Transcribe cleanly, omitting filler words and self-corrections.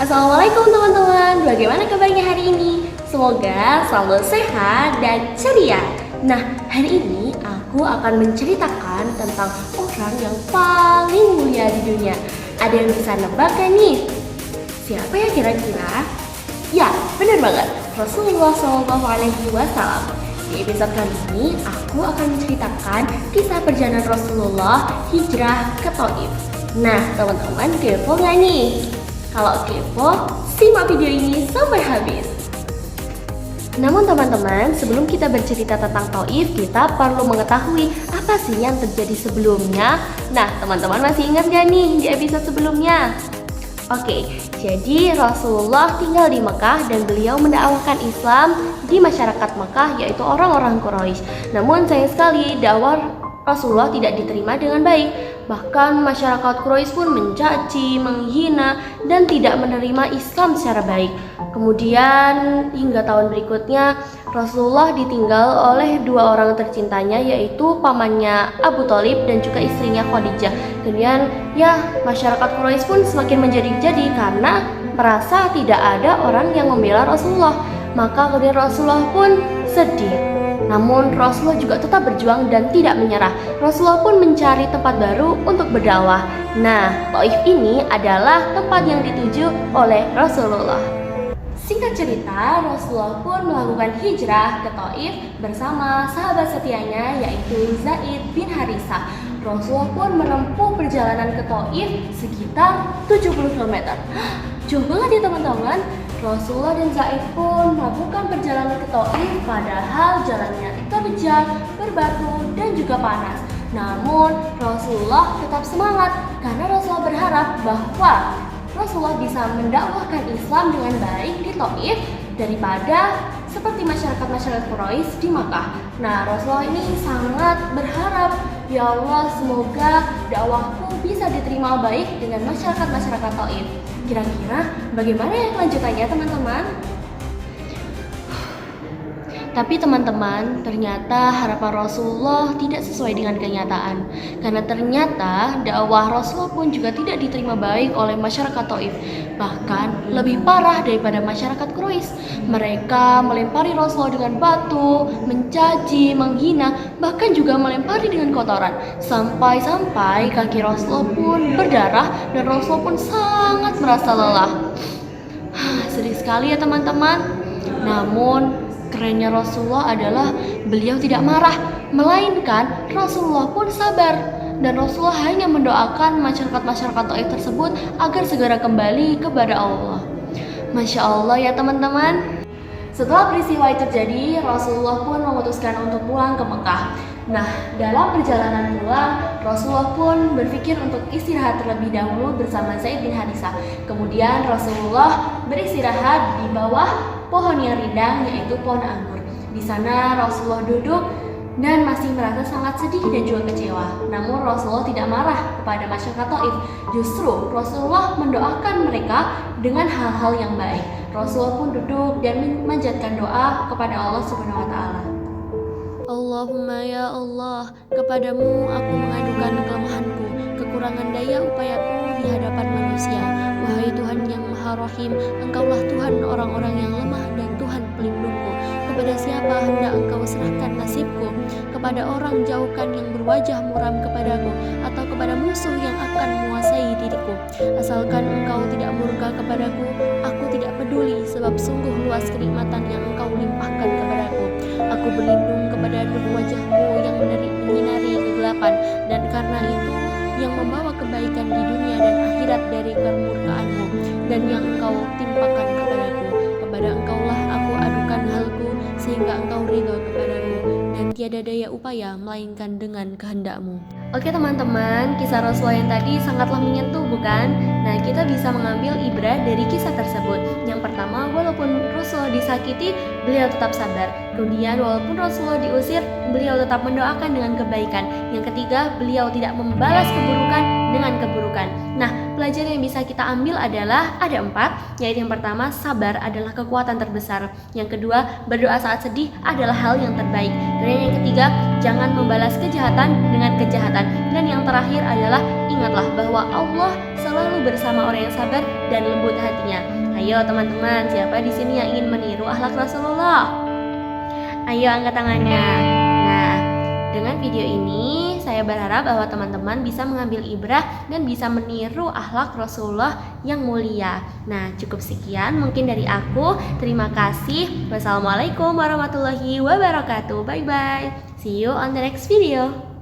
Assalamualaikum teman-teman, bagaimana kabarnya hari ini? Semoga selalu sehat dan ceria. Nah, hari ini aku akan menceritakan tentang orang yang paling mulia di dunia. Ada yang bisa nebak kan nih? Siapa ya kira-kira? Ya, benar banget, Rasulullah SAW. Di episode kali ini, aku akan menceritakan kisah perjalanan Rasulullah hijrah ke Thaif. Nah, teman-teman kepo nggak nih? Kalau kepo, simak video ini sampai habis. Namun teman-teman, sebelum kita bercerita tentang Thaif, kita perlu mengetahui apa sih yang terjadi sebelumnya. Nah, teman-teman masih ingat gak nih di episode sebelumnya? Oke, jadi Rasulullah tinggal di Mekah dan beliau mendakwahkan Islam di masyarakat Mekah, yaitu orang-orang Quraisy. Namun sayang sekali dakwah Rasulullah tidak diterima dengan baik. Bahkan masyarakat Quraisy pun mencaci, menghina, dan tidak menerima Islam secara baik. Kemudian hingga tahun berikutnya Rasulullah ditinggal oleh dua orang tercintanya, yaitu pamannya Abu Thalib dan juga istrinya Khadijah. Kemudian masyarakat Quraisy pun semakin menjadi-jadi karena merasa tidak ada orang yang membela Rasulullah. Maka kemudian Rasulullah pun sedih. Namun Rasulullah juga tetap berjuang dan tidak menyerah. Rasulullah pun mencari tempat baru untuk berdakwah. Nah, Thaif ini adalah tempat yang dituju oleh Rasulullah. Singkat cerita, Rasulullah pun melakukan hijrah ke Thaif bersama sahabat setianya, yaitu Zaid bin Harisah. Rasulullah pun menempuh perjalanan ke Thaif sekitar 70 km. Jauh banget ya teman-teman. Rasulullah dan Zaid pun melakukan perjalanan ke Thaif, padahal jalannya terjal, berbatu, dan juga panas. Namun Rasulullah tetap semangat karena Rasulullah berharap bahwa Rasulullah bisa mendakwahkan Islam dengan baik di Thaif daripada seperti masyarakat Quraisy di Makkah. Nah, Rasulullah ini sangat berharap, ya Allah, semoga dakwahku bisa diterima baik dengan masyarakat Thaif. Kira-kira bagaimana ya kelanjutannya teman-teman? Tapi teman-teman, ternyata harapan Rasulullah tidak sesuai dengan kenyataan. Karena ternyata dakwah Rasulullah pun juga tidak diterima baik oleh masyarakat Thaif. Bahkan lebih parah daripada masyarakat Quraisy. Mereka melempari Rasulullah dengan batu, mencaci, menghina, bahkan juga melempari dengan kotoran. Sampai-sampai kaki Rasulullah pun berdarah dan Rasulullah pun sangat merasa lelah. Sedih sekali ya teman-teman. Namun kerennya Rasulullah adalah beliau tidak marah, melainkan Rasulullah pun sabar. Dan Rasulullah hanya mendoakan masyarakat Thaif tersebut agar segera kembali kepada Allah. Masya Allah ya teman-teman. Setelah peristiwa itu terjadi, Rasulullah pun memutuskan untuk pulang ke Mekah. Nah, dalam perjalanan pulang, Rasulullah pun berpikir untuk istirahat terlebih dahulu bersama Zaid bin Harisah. Kemudian Rasulullah beristirahat di bawah pohon yang rindang, yaitu pohon anggur. Di sana Rasulullah duduk dan masih merasa sangat sedih dan juga kecewa. Namun Rasulullah tidak marah kepada masyarakat Thaif. Justru Rasulullah mendoakan mereka dengan hal-hal yang baik. Rasulullah pun duduk dan memanjatkan doa kepada Allah Subhanahu wa taala. Allahumma ya Allah, kepadamu aku mengadukan kelemahanku, kekurangan daya upayaku di hadapan manusia. Wahai Tuhan yang Maha Rahim, Engkaulah Tuhan orang-orang yang lemah dan Tuhan pelindungku. Kepada siapa hendak Engkau serahkan nasibku? Kepada orang jauhkan yang berwajah muram kepadaku, atau kepada musuh yang akan menguasai diriku. Asalkan Engkau tidak murka kepadaku, aku tidak peduli, sebab sungguh luas kenikmatan yang Engkau limpahkan kepadaku. Aku berlindung kepada nur wajah-Mu yang menyinari kegelapan, dan karena itu yang membawa kebaikan di dunia dan akhirat dari kemurkaan-Mu, dan yang Engkau timpakan kepadaku. Kepada Engkaulah aku adukan halku, sehingga Engkau ridho kepadaku, dan tiada daya upaya melainkan dengan kehendak-Mu. Oke teman-teman, kisah Rasulullah yang tadi sangatlah menyentuh bukan? Nah, kita bisa mengambil ibrah dari kisah tersebut. Yang pertama, walaupun Rasulullah disakiti, beliau tetap sabar. Kemudian walaupun Rasulullah diusir, beliau tetap mendoakan dengan kebaikan. Yang ketiga, beliau tidak membalas keburukan dengan keburukan. Nah, pelajaran yang bisa kita ambil adalah ada 4, yaitu yang pertama, sabar adalah kekuatan terbesar. Yang kedua, berdoa saat sedih adalah hal yang terbaik. Dan yang ketiga, jangan membalas kejahatan dengan kejahatan. Dan yang terakhir adalah ingatlah bahwa Allah selalu bersama orang yang sabar dan lembut hatinya. Ayo teman-teman, siapa di sini yang ingin meniru akhlak Rasulullah? Ayo angkat tangannya. Nah, dengan video ini saya berharap bahwa teman-teman bisa mengambil ibrah dan bisa meniru akhlak Rasulullah yang mulia. Nah, cukup sekian mungkin dari aku. Terima kasih. Wassalamualaikum warahmatullahi wabarakatuh. Bye bye. See you on the next video.